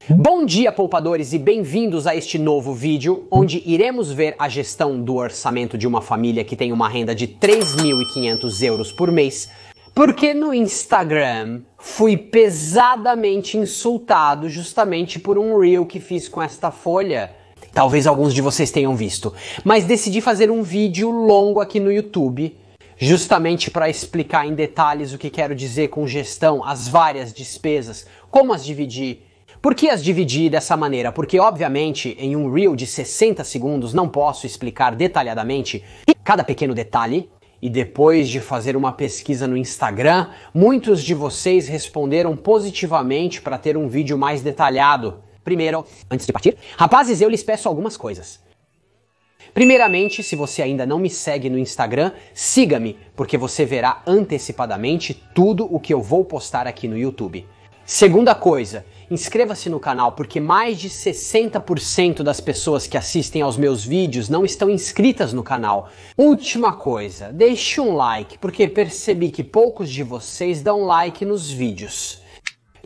Bom dia, poupadores, e bem-vindos a este novo vídeo, onde iremos ver a gestão do orçamento de uma família que tem uma renda de 3.500 euros por mês, porque no Instagram fui pesadamente insultado justamente por um reel que fiz com esta folha. Talvez alguns de vocês tenham visto, mas decidi fazer um vídeo longo aqui no YouTube, justamente para explicar em detalhes o que quero dizer com gestão, as várias despesas, como as dividir. Por que as dividi dessa maneira? Porque, obviamente, em um reel de 60 segundos não posso explicar detalhadamente cada pequeno detalhe. E depois de fazer uma pesquisa no Instagram, muitos de vocês responderam positivamente para ter um vídeo mais detalhado. Primeiro, antes de partir, rapazes, eu lhes peço algumas coisas. Primeiramente, se você ainda não me segue no Instagram, siga-me, porque você verá antecipadamente tudo o que eu vou postar aqui no YouTube. Segunda coisa, inscreva-se no canal, porque mais de 60% das pessoas que assistem aos meus vídeos não estão inscritas no canal. Última coisa, deixe um like, porque percebi que poucos de vocês dão like nos vídeos.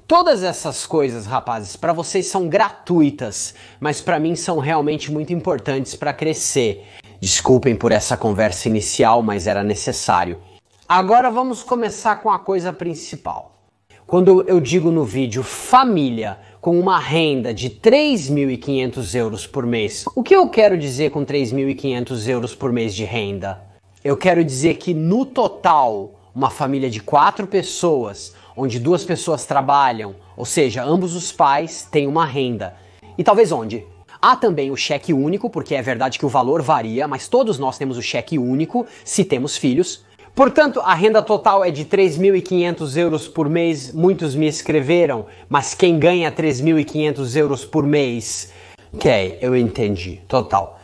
Todas essas coisas, rapazes, para vocês são gratuitas, mas para mim são realmente muito importantes para crescer. Desculpem por essa conversa inicial, mas era necessário. Agora vamos começar com a coisa principal. Quando eu digo no vídeo família com uma renda de 3.500 euros por mês, o que eu quero dizer com 3.500 euros por mês de renda? Eu quero dizer que no total, uma família de 4 pessoas, onde 2 pessoas trabalham, ou seja, ambos os pais têm uma renda. E talvez onde? Há também o cheque único, porque é verdade que o valor varia, mas todos nós temos o cheque único se temos filhos. Portanto, a renda total é de 3.500 euros por mês. Muitos me escreveram, mas quem ganha 3.500 euros por mês? Ok, eu entendi, total.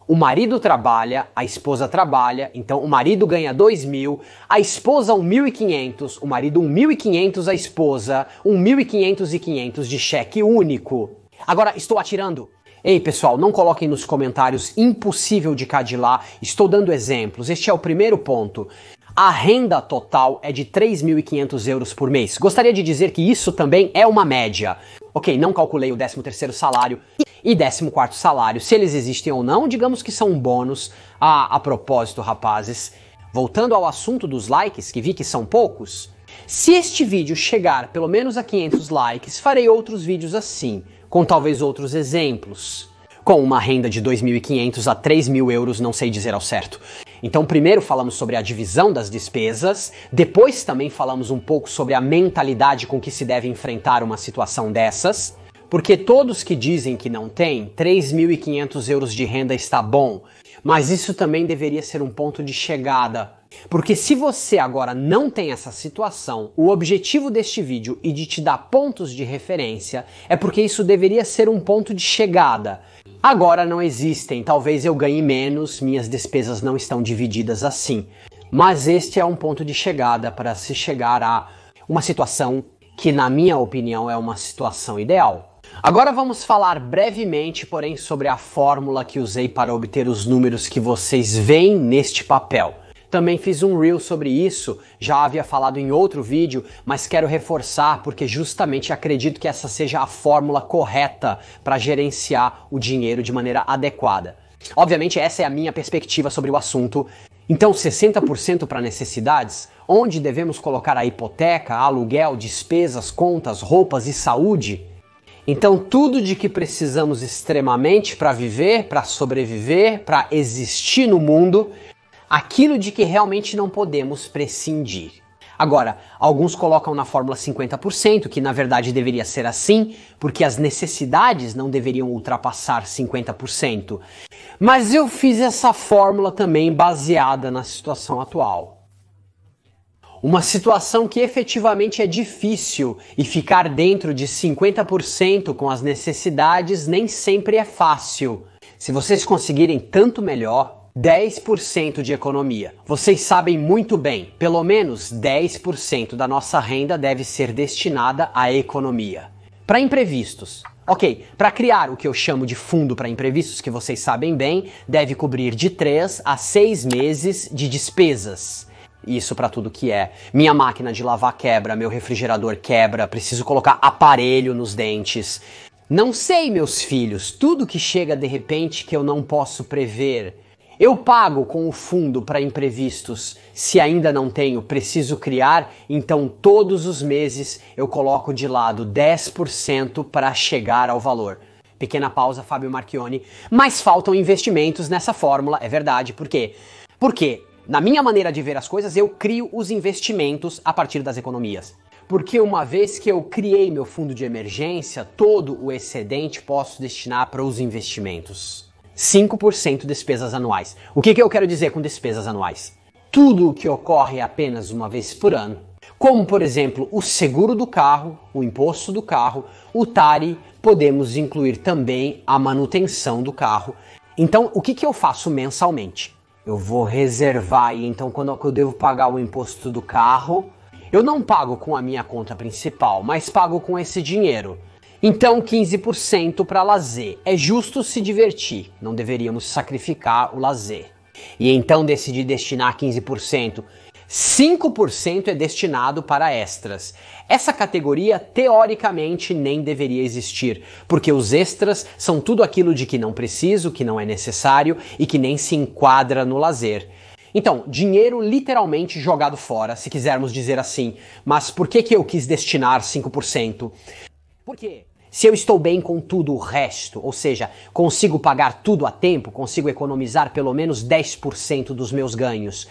O marido trabalha, a esposa trabalha, então o marido ganha 2.000, a esposa 1.500, o marido 1.500, a esposa 1.500 e 500 de cheque único. Agora, estou atirando. Ei, pessoal, não coloquem nos comentários impossível de cá de lá, estou dando exemplos, este é o primeiro ponto. A renda total é de 3.500 euros por mês. Gostaria de dizer que isso também é uma média. Ok, não calculei o 13º salário e 14º salário, se eles existem ou não, digamos que são um bônus. A propósito, rapazes, voltando ao assunto dos likes, que vi que são poucos, se este vídeo chegar pelo menos a 500 likes, farei outros vídeos assim, com talvez outros exemplos, com uma renda de 2.500 a 3.000 euros, não sei dizer ao certo. Então primeiro falamos sobre a divisão das despesas, depois também falamos um pouco sobre a mentalidade com que se deve enfrentar uma situação dessas, porque todos que dizem que não tem, 3.500 euros de renda está bom, mas isso também deveria ser um ponto de chegada. Porque se você agora não tem essa situação, o objetivo deste vídeo e de te dar pontos de referência é porque isso deveria ser um ponto de chegada. Agora não existem, talvez eu ganhe menos, minhas despesas não estão divididas assim. Mas este é um ponto de chegada para se chegar a uma situação que, na minha opinião, é uma situação ideal. Agora vamos falar brevemente, porém, sobre a fórmula que usei para obter os números que vocês veem neste papel. Também fiz um reel sobre isso, já havia falado em outro vídeo, mas quero reforçar porque justamente acredito que essa seja a fórmula correta para gerenciar o dinheiro de maneira adequada. Obviamente essa é a minha perspectiva sobre o assunto. Então 60% para necessidades, onde devemos colocar a hipoteca, aluguel, despesas, contas, roupas e saúde. Então tudo de que precisamos extremamente para viver, para sobreviver, para existir no mundo, aquilo de que realmente não podemos prescindir. Agora, alguns colocam na fórmula 50%, que na verdade deveria ser assim, porque as necessidades não deveriam ultrapassar 50%. Mas eu fiz essa fórmula também baseada na situação atual. Uma situação que efetivamente é difícil e ficar dentro de 50% com as necessidades nem sempre é fácil. Se vocês conseguirem tanto melhor, 10% de economia. Vocês sabem muito bem, pelo menos 10% da nossa renda deve ser destinada à economia. Para imprevistos. Ok, para criar o que eu chamo de fundo para imprevistos, que vocês sabem bem, deve cobrir de 3 a 6 meses de despesas. Isso para tudo que é. Minha máquina de lavar quebra, meu refrigerador quebra, preciso colocar aparelho nos dentes. Não sei, meus filhos, tudo que chega de repente que eu não posso prever. Eu pago com o fundo para imprevistos. Se ainda não tenho, preciso criar, então todos os meses eu coloco de lado 10% para chegar ao valor. Pequena pausa, Fábio Marchione. Mas faltam investimentos nessa fórmula, é verdade. Por quê? Porque, na minha maneira de ver as coisas, eu crio os investimentos a partir das economias. Porque uma vez que eu criei meu fundo de emergência, todo o excedente posso destinar para os investimentos. 5% despesas anuais. O que eu quero dizer com despesas anuais? Tudo o que ocorre apenas uma vez por ano. Como, por exemplo, o seguro do carro, o imposto do carro, o TARI, podemos incluir também a manutenção do carro. Então, o que eu faço mensalmente? Eu vou reservar, e então quando eu devo pagar o imposto do carro, eu não pago com a minha conta principal, mas pago com esse dinheiro. Então 15% para lazer. É justo se divertir, não deveríamos sacrificar o lazer. E então decidi destinar 15%. 5% é destinado para extras. Essa categoria teoricamente nem deveria existir, porque os extras são tudo aquilo de que não preciso, que não é necessário e que nem se enquadra no lazer. Então, dinheiro literalmente jogado fora, se quisermos dizer assim. Mas por que eu quis destinar 5%? Porque se eu estou bem com tudo o resto, ou seja, consigo pagar tudo a tempo, consigo economizar pelo menos 10% dos meus ganhos,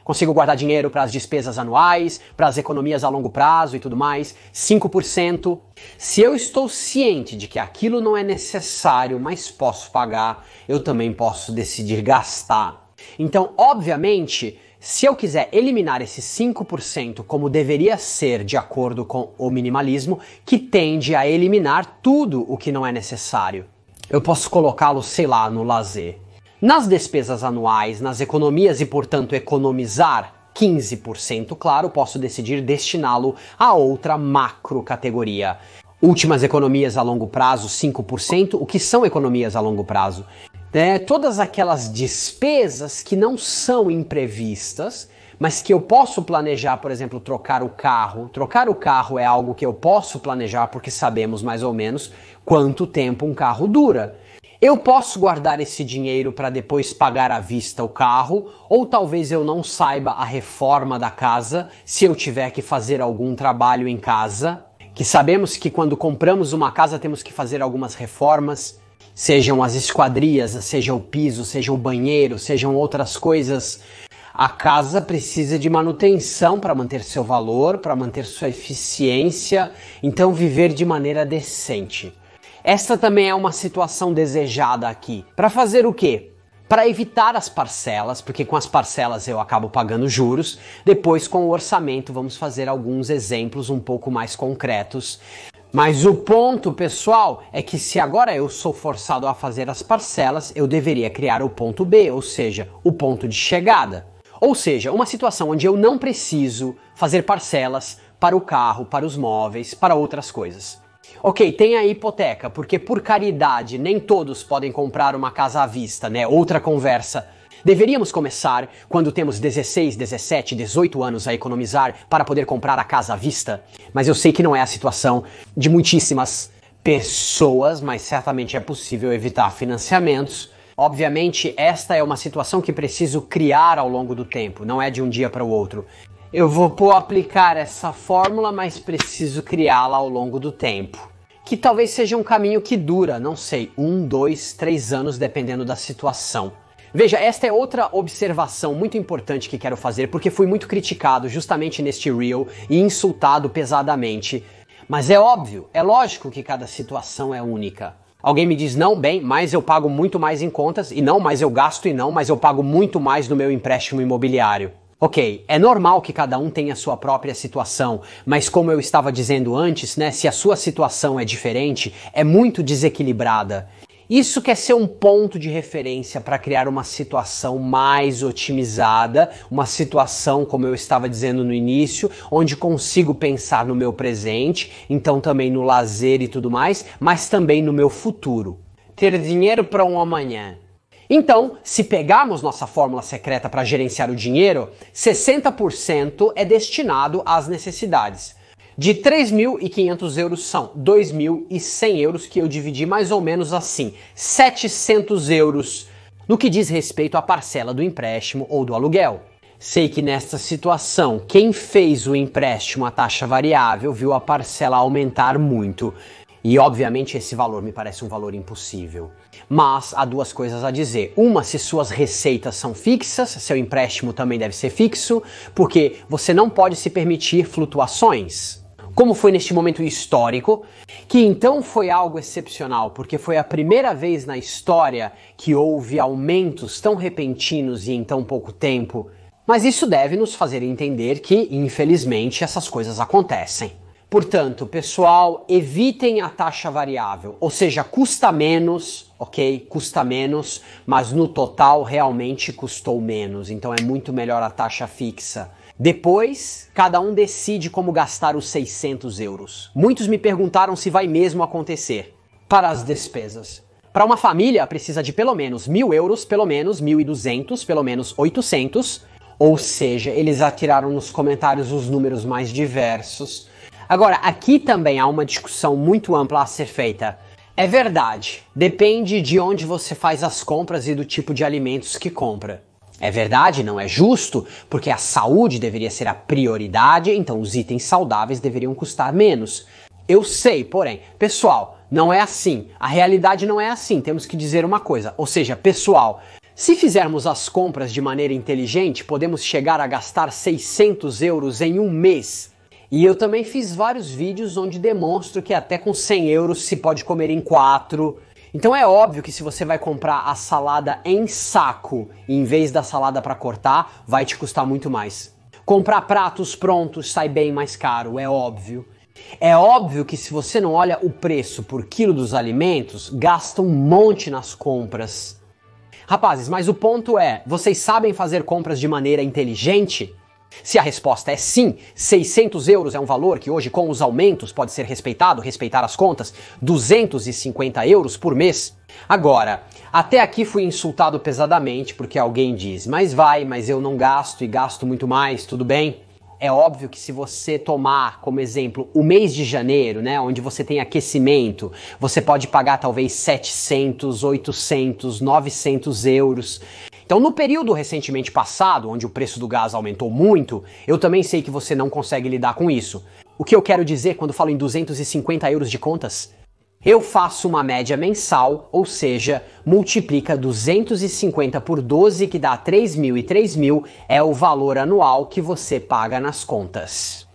consigo guardar dinheiro para as despesas anuais, para as economias a longo prazo e tudo mais, 5%. Se eu estou ciente de que aquilo não é necessário, mas posso pagar, eu também posso decidir gastar. Então, obviamente, se eu quiser eliminar esse 5% como deveria ser de acordo com o minimalismo, que tende a eliminar tudo o que não é necessário, eu posso colocá-lo, sei lá, no lazer. Nas despesas anuais, nas economias e, portanto, economizar 15%, claro, posso decidir destiná-lo a outra macro categoria. Últimas economias a longo prazo, 5%. O que são economias a longo prazo? Todas aquelas despesas que não são imprevistas, mas que eu posso planejar, por exemplo, trocar o carro. Trocar o carro é algo que eu posso planejar porque sabemos mais ou menos quanto tempo um carro dura. Eu posso guardar esse dinheiro para depois pagar à vista o carro, ou talvez eu não saiba a reforma da casa se eu tiver que fazer algum trabalho em casa, que sabemos que quando compramos uma casa temos que fazer algumas reformas, sejam as esquadrias, seja o piso, seja o banheiro, sejam outras coisas. A casa precisa de manutenção para manter seu valor, para manter sua eficiência, então viver de maneira decente. Esta também é uma situação desejada aqui. Para fazer o quê? Para evitar as parcelas, porque com as parcelas eu acabo pagando juros. Depois, com o orçamento, vamos fazer alguns exemplos um pouco mais concretos. Mas o ponto, pessoal, é que se agora eu sou forçado a fazer as parcelas, eu deveria criar o ponto B, ou seja, o ponto de chegada. Ou seja, uma situação onde eu não preciso fazer parcelas para o carro, para os móveis, para outras coisas. Ok, tem a hipoteca, porque por caridade nem todos podem comprar uma casa à vista, né? Outra conversa. Deveríamos começar quando temos 16, 17, 18 anos a economizar para poder comprar a casa à vista, mas eu sei que não é a situação de muitíssimas pessoas, mas certamente é possível evitar financiamentos. Obviamente, esta é uma situação que preciso criar ao longo do tempo, não é de um dia para o outro. Eu vou aplicar essa fórmula, mas preciso criá-la ao longo do tempo. Que talvez seja um caminho que dura, não sei, 1, 2, 3 anos, dependendo da situação. Veja, esta é outra observação muito importante que quero fazer, porque fui muito criticado justamente neste Reel e insultado pesadamente. Mas é óbvio, é lógico que cada situação é única. Alguém me diz, não, bem, mas eu pago muito mais em contas, e não, mas eu gasto, e não, mas eu pago muito mais no meu empréstimo imobiliário. Ok, é normal que cada um tenha sua própria situação, mas como eu estava dizendo antes, né, se a sua situação é diferente, é muito desequilibrada. Isso quer ser um ponto de referência para criar uma situação mais otimizada, uma situação, como eu estava dizendo no início, onde consigo pensar no meu presente, então também no lazer e tudo mais, mas também no meu futuro. Ter dinheiro para um amanhã. Então, se pegarmos nossa fórmula secreta para gerenciar o dinheiro, 60% é destinado às necessidades. De 3.500 euros são 2.100 euros, que eu dividi mais ou menos assim, 700 euros no que diz respeito à parcela do empréstimo ou do aluguel. Sei que nesta situação, quem fez o empréstimo à taxa variável viu a parcela aumentar muito. E obviamente esse valor me parece um valor impossível. Mas há duas coisas a dizer. Uma, se suas receitas são fixas, seu empréstimo também deve ser fixo, porque você não pode se permitir flutuações. Como foi neste momento histórico, que então foi algo excepcional, porque foi a primeira vez na história que houve aumentos tão repentinos e em tão pouco tempo. Mas isso deve nos fazer entender que, infelizmente, essas coisas acontecem. Portanto, pessoal, evitem a taxa variável, ou seja, custa menos, ok? Custa menos, mas no total realmente custou menos, então é muito melhor a taxa fixa. Depois, cada um decide como gastar os 600 euros. Muitos me perguntaram se vai mesmo acontecer. Para as despesas. Para uma família, precisa de pelo menos 1.000 euros, pelo menos 1.200, pelo menos 800, ou seja, eles atiraram nos comentários os números mais diversos. Agora, aqui também há uma discussão muito ampla a ser feita. É verdade, depende de onde você faz as compras e do tipo de alimentos que compra. É verdade, não é justo, porque a saúde deveria ser a prioridade, então os itens saudáveis deveriam custar menos. Eu sei, porém, pessoal, não é assim. A realidade não é assim, temos que dizer uma coisa. Ou seja, pessoal, se fizermos as compras de maneira inteligente, podemos chegar a gastar 600 euros em um mês. E eu também fiz vários vídeos onde demonstro que até com 100 euros se pode comer em 4. Então é óbvio que se você vai comprar a salada em saco, em vez da salada para cortar, vai te custar muito mais. Comprar pratos prontos sai bem mais caro, é óbvio. É óbvio que se você não olha o preço por quilo dos alimentos, gasta um monte nas compras. Rapazes, mas o ponto é, vocês sabem fazer compras de maneira inteligente? Se a resposta é sim, 600 euros é um valor que hoje com os aumentos pode ser respeitado, respeitar as contas, 250 euros por mês. Agora, até aqui fui insultado pesadamente porque alguém diz, mas eu não gasto e gasto muito mais, tudo bem? É óbvio que se você tomar como exemplo o mês de janeiro, né, onde você tem aquecimento, você pode pagar talvez 700, 800, 900 euros. Então, no período recentemente passado, onde o preço do gás aumentou muito, eu também sei que você não consegue lidar com isso. O que eu quero dizer quando falo em 250 euros de contas? Eu faço uma média mensal, ou seja, multiplica 250 por 12, que dá 3.000, e 3.000 é o valor anual que você paga nas contas.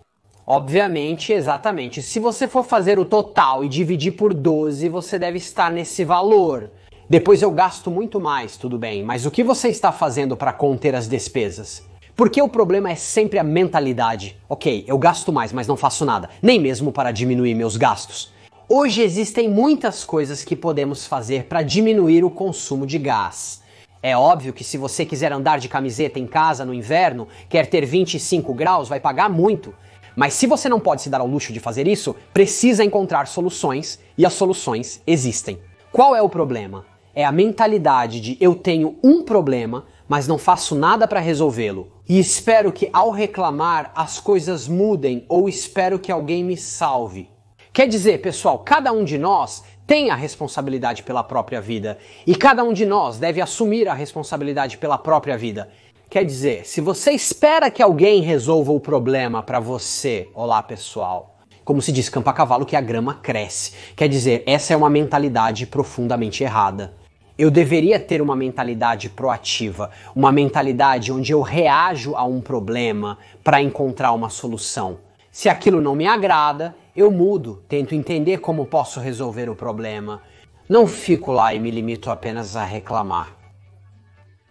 Obviamente, exatamente, se você for fazer o total e dividir por 12, você deve estar nesse valor. Depois eu gasto muito mais, tudo bem, mas o que você está fazendo para conter as despesas? Porque o problema é sempre a mentalidade. Ok, eu gasto mais, mas não faço nada, nem mesmo para diminuir meus gastos. Hoje existem muitas coisas que podemos fazer para diminuir o consumo de gás. É óbvio que se você quiser andar de camiseta em casa no inverno, quer ter 25 graus, vai pagar muito. Mas se você não pode se dar ao luxo de fazer isso, precisa encontrar soluções, e as soluções existem. Qual é o problema? É a mentalidade de eu tenho um problema, mas não faço nada para resolvê-lo. E espero que ao reclamar as coisas mudem ou espero que alguém me salve. Quer dizer, pessoal, cada um de nós tem a responsabilidade pela própria vida. E cada um de nós deve assumir a responsabilidade pela própria vida. Quer dizer, se você espera que alguém resolva o problema para você, olá pessoal, como se diz, campa a cavalo que a grama cresce. Quer dizer, essa é uma mentalidade profundamente errada. Eu deveria ter uma mentalidade proativa, uma mentalidade onde eu reajo a um problema para encontrar uma solução. Se aquilo não me agrada, eu mudo, tento entender como posso resolver o problema. Não fico lá e me limito apenas a reclamar.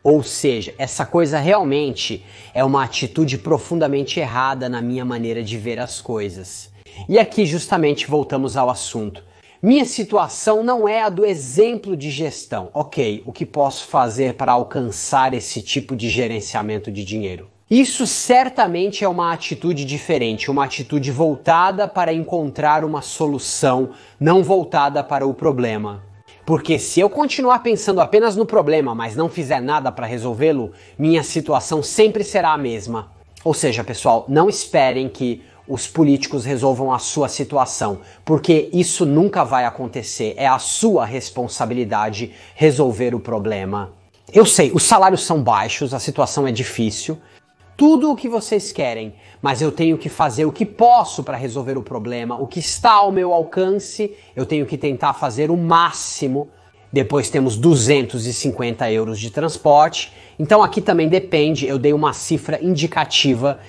Ou seja, essa coisa realmente é uma atitude profundamente errada na minha maneira de ver as coisas. E aqui justamente voltamos ao assunto. Minha situação não é a do exemplo de gestão. Ok, o que posso fazer para alcançar esse tipo de gerenciamento de dinheiro? Isso certamente é uma atitude diferente, uma atitude voltada para encontrar uma solução, não voltada para o problema. Porque se eu continuar pensando apenas no problema, mas não fizer nada para resolvê-lo, minha situação sempre será a mesma. Ou seja, pessoal, não esperem que os políticos resolvam a sua situação, porque isso nunca vai acontecer. É a sua responsabilidade resolver o problema. Eu sei, os salários são baixos, a situação é difícil, tudo o que vocês querem, mas eu tenho que fazer o que posso para resolver o problema, o que está ao meu alcance, eu tenho que tentar fazer o máximo. Depois temos 250 euros de transporte, então aqui também depende, eu dei uma cifra indicativa.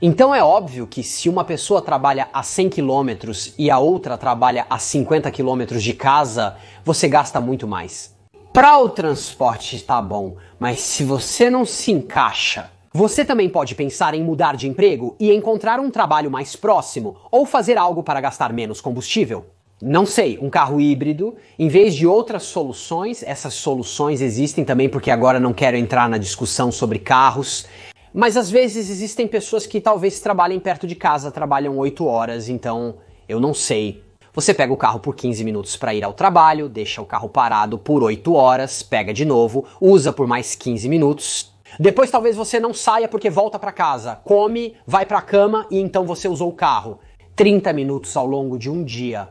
Então é óbvio que se uma pessoa trabalha a 100 km e a outra trabalha a 50 km de casa, você gasta muito mais. Para o transporte tá bom, mas se você não se encaixa, você também pode pensar em mudar de emprego e encontrar um trabalho mais próximo ou fazer algo para gastar menos combustível. Não sei, um carro híbrido, em vez de outras soluções, essas soluções existem também porque agora não quero entrar na discussão sobre carros, mas às vezes existem pessoas que talvez trabalhem perto de casa, trabalham 8 horas, então eu não sei. Você pega o carro por 15 minutos para ir ao trabalho, deixa o carro parado por 8 horas, pega de novo, usa por mais 15 minutos. Depois talvez você não saia porque volta para casa, come, vai para a cama e então você usou o carro. 30 minutos ao longo de um dia.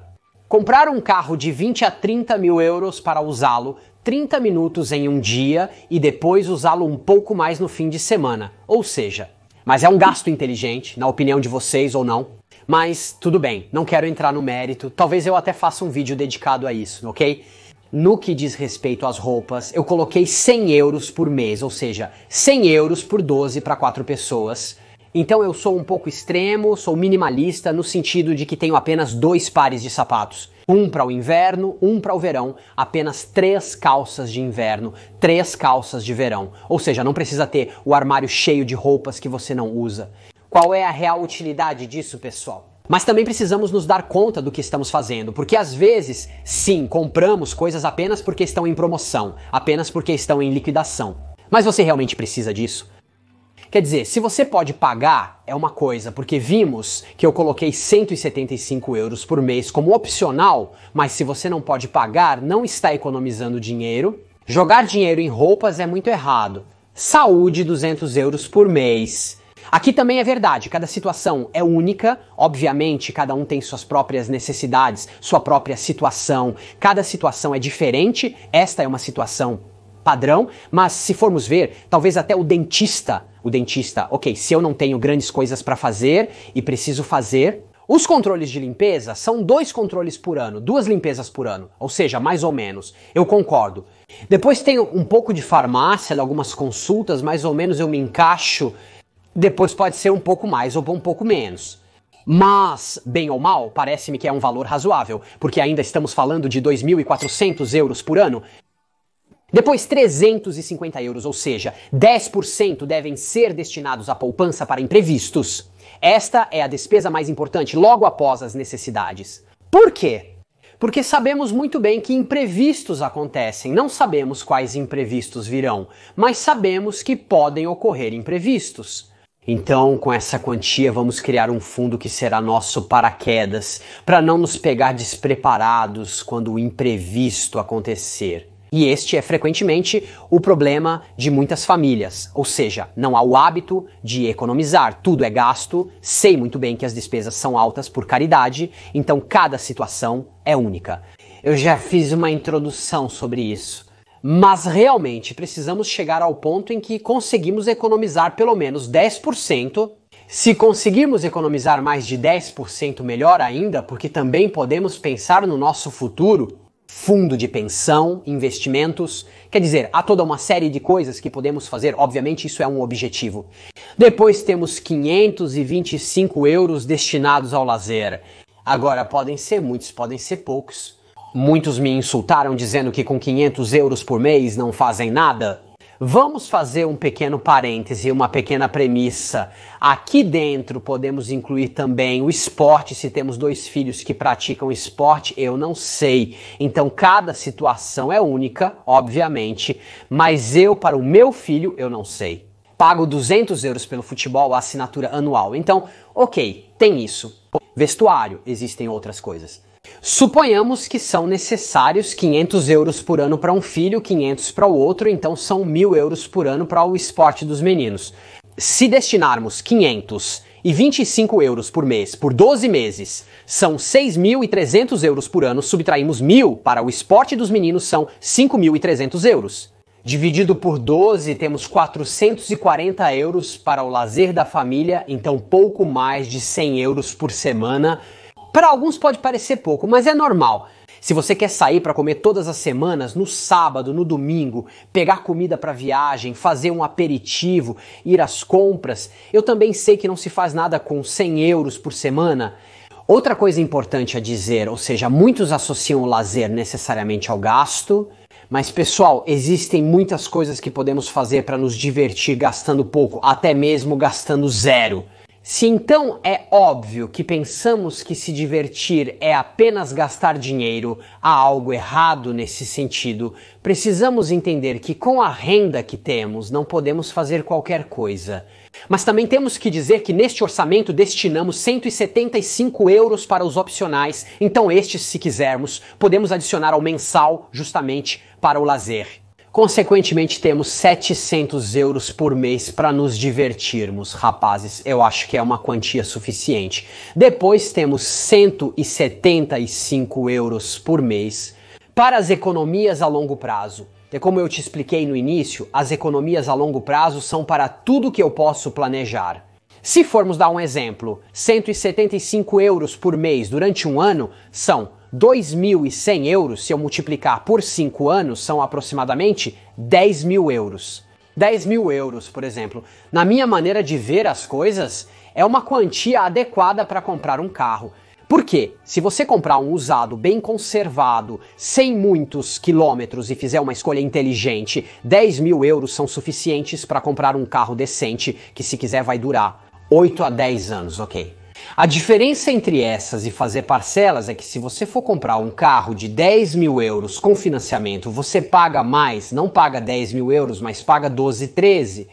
Comprar um carro de 20 a 30 mil euros para usá-lo 30 minutos em um dia e depois usá-lo um pouco mais no fim de semana. Ou seja, mas é um gasto inteligente, na opinião de vocês ou não. Mas tudo bem, não quero entrar no mérito, talvez eu até faça um vídeo dedicado a isso, ok? No que diz respeito às roupas, eu coloquei 100 euros por mês, ou seja, 100 euros por 12 para 4 pessoas. Então eu sou um pouco extremo, sou minimalista no sentido de que tenho apenas 2 pares de sapatos. Um para o inverno, um para o verão, apenas 3 calças de inverno, 3 calças de verão. Ou seja, não precisa ter o armário cheio de roupas que você não usa. Qual é a real utilidade disso, pessoal? Mas também precisamos nos dar conta do que estamos fazendo, porque às vezes, sim, compramos coisas apenas porque estão em promoção, apenas porque estão em liquidação. Mas você realmente precisa disso? Quer dizer, se você pode pagar, é uma coisa, porque vimos que eu coloquei 175 euros por mês como opcional, mas se você não pode pagar, não está economizando dinheiro. Jogar dinheiro em roupas é muito errado. Saúde, 200 euros por mês. Aqui também é verdade, cada situação é única, obviamente cada um tem suas próprias necessidades, sua própria situação, cada situação é diferente, esta é uma situação padrão, mas se formos ver, talvez até o dentista, ok, se eu não tenho grandes coisas para fazer e preciso fazer, os controles de limpeza são 2 controles por ano, 2 limpezas por ano, ou seja, mais ou menos, eu concordo. Depois tem um pouco de farmácia, algumas consultas, mais ou menos eu me encaixo. Depois pode ser um pouco mais ou um pouco menos. Mas, bem ou mal, parece-me que é um valor razoável, porque ainda estamos falando de 2.400 euros por ano. Depois 350 euros, ou seja, 10% devem ser destinados à poupança para imprevistos. Esta é a despesa mais importante, logo após as necessidades. Por quê? Porque sabemos muito bem que imprevistos acontecem. Não sabemos quais imprevistos virão, mas sabemos que podem ocorrer imprevistos. Então, com essa quantia, vamos criar um fundo que será nosso paraquedas, para não nos pegar despreparados quando o imprevisto acontecer. E este é frequentemente o problema de muitas famílias, ou seja, não há o hábito de economizar, tudo é gasto, sei muito bem que as despesas são altas por caridade, então cada situação é única. Eu já fiz uma introdução sobre isso. Mas realmente precisamos chegar ao ponto em que conseguimos economizar pelo menos 10%. Se conseguirmos economizar mais de 10%, melhor ainda, porque também podemos pensar no nosso futuro. Fundo de pensão, investimentos, quer dizer, há toda uma série de coisas que podemos fazer, obviamente isso é um objetivo. Depois temos 525 euros destinados ao lazer. Agora, podem ser muitos, podem ser poucos. Muitos me insultaram dizendo que com 500 euros por mês não fazem nada. Vamos fazer um pequeno parêntese, uma pequena premissa. Aqui dentro podemos incluir também o esporte, se temos 2 filhos que praticam esporte, eu não sei. Então cada situação é única, obviamente, mas eu para o meu filho eu não sei. Pago 200 euros pelo futebol, a assinatura anual. Então, ok, tem isso. Vestuário, existem outras coisas. Suponhamos que são necessários 500 euros por ano para um filho, 500 para o outro, então são 1.000 euros por ano para o esporte dos meninos. Se destinarmos 500 e 25 euros por mês por 12 meses são 6.300 euros por ano, subtraímos 1.000 para o esporte dos meninos são 5.300 euros. Dividido por 12 temos 440 euros para o lazer da família, então pouco mais de 100 euros por semana. Para alguns pode parecer pouco, mas é normal. Se você quer sair para comer todas as semanas, no sábado, no domingo, pegar comida para viagem, fazer um aperitivo, ir às compras, eu também sei que não se faz nada com 100 euros por semana. Outra coisa importante a dizer, ou seja, muitos associam o lazer necessariamente ao gasto, mas pessoal, existem muitas coisas que podemos fazer para nos divertir gastando pouco, até mesmo gastando zero. Se então é óbvio que pensamos que se divertir é apenas gastar dinheiro, há algo errado nesse sentido. Precisamos entender que com a renda que temos não podemos fazer qualquer coisa. Mas também temos que dizer que neste orçamento destinamos 175 euros para os opcionais, então estes, se quisermos, podemos adicionar ao mensal justamente para o lazer. Consequentemente, temos 700 euros por mês para nos divertirmos. Rapazes, eu acho que é uma quantia suficiente. Depois temos 175 euros por mês para as economias a longo prazo. E como eu te expliquei no início, as economias a longo prazo são para tudo que eu posso planejar. Se formos dar um exemplo, 175 euros por mês durante um ano são 2.100 euros, se eu multiplicar por 5 anos, são aproximadamente 10.000 euros. 10.000 euros, por exemplo, na minha maneira de ver as coisas, é uma quantia adequada para comprar um carro. Por quê? Se você comprar um usado bem conservado, sem muitos quilômetros e fizer uma escolha inteligente, 10.000 euros são suficientes para comprar um carro decente que, se quiser, vai durar 8 a 10 anos, ok? A diferença entre essas e fazer parcelas é que se você for comprar um carro de 10.000 euros com financiamento, você paga mais, não paga 10.000 euros, mas paga 12, 13,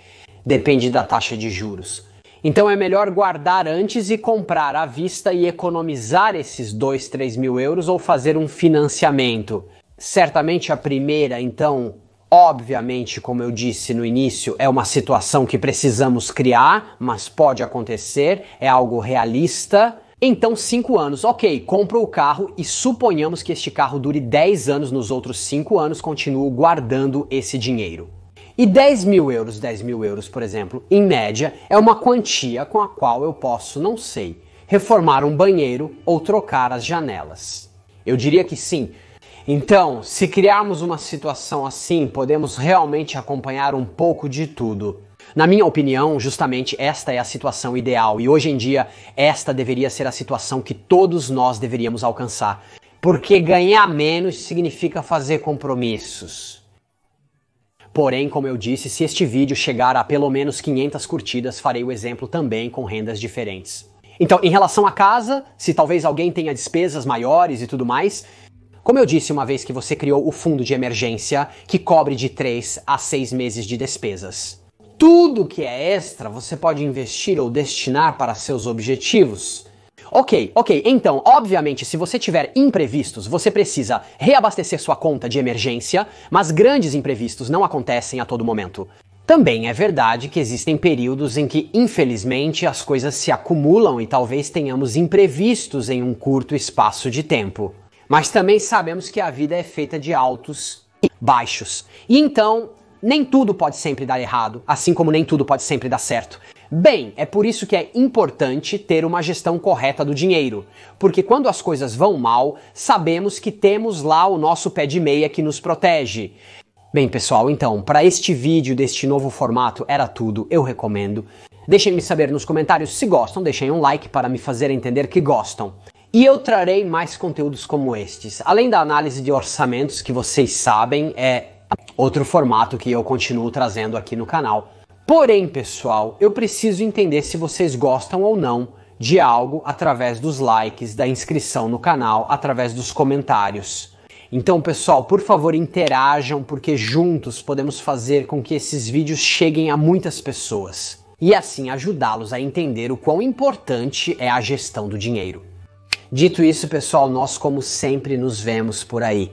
depende da taxa de juros. Então é melhor guardar antes e comprar à vista e economizar esses 2, 3.000 euros ou fazer um financiamento. Certamente a primeira, então, obviamente, como eu disse no início, é uma situação que precisamos criar, mas pode acontecer, é algo realista. Então 5 anos, ok, compro o carro e suponhamos que este carro dure 10 anos, nos outros 5 anos continuo guardando esse dinheiro. E 10.000 euros, por exemplo, em média, é uma quantia com a qual eu posso, não sei, reformar um banheiro ou trocar as janelas. Eu diria que sim. Então, se criarmos uma situação assim, podemos realmente acompanhar um pouco de tudo. Na minha opinião, justamente esta é a situação ideal e hoje em dia esta deveria ser a situação que todos nós deveríamos alcançar. Porque ganhar menos significa fazer compromissos. Porém, como eu disse, se este vídeo chegar a pelo menos 500 curtidas, farei o exemplo também com rendas diferentes. Então, em relação à casa, se talvez alguém tenha despesas maiores e tudo mais, como eu disse uma vez que você criou o fundo de emergência, que cobre de 3 a 6 meses de despesas. Tudo que é extra você pode investir ou destinar para seus objetivos. Ok, então, obviamente, se você tiver imprevistos, você precisa reabastecer sua conta de emergência, mas grandes imprevistos não acontecem a todo momento. Também é verdade que existem períodos em que, infelizmente, as coisas se acumulam e talvez tenhamos imprevistos em um curto espaço de tempo. Mas também sabemos que a vida é feita de altos e baixos. E então, nem tudo pode sempre dar errado, assim como nem tudo pode sempre dar certo. Bem, é por isso que é importante ter uma gestão correta do dinheiro. Porque quando as coisas vão mal, sabemos que temos lá o nosso pé de meia que nos protege. Bem, pessoal, então, para este vídeo deste novo formato era tudo, eu recomendo. Deixem-me saber nos comentários se gostam, deixem um like para me fazer entender que gostam. E eu trarei mais conteúdos como estes. Além da análise de orçamentos, que vocês sabem, é outro formato que eu continuo trazendo aqui no canal. Porém, pessoal, eu preciso entender se vocês gostam ou não de algo através dos likes, da inscrição no canal, através dos comentários. Então, pessoal, por favor, interajam, porque juntos podemos fazer com que esses vídeos cheguem a muitas pessoas. E assim ajudá-los a entender o quão importante é a gestão do dinheiro. Dito isso, pessoal, nós como sempre nos vemos por aí.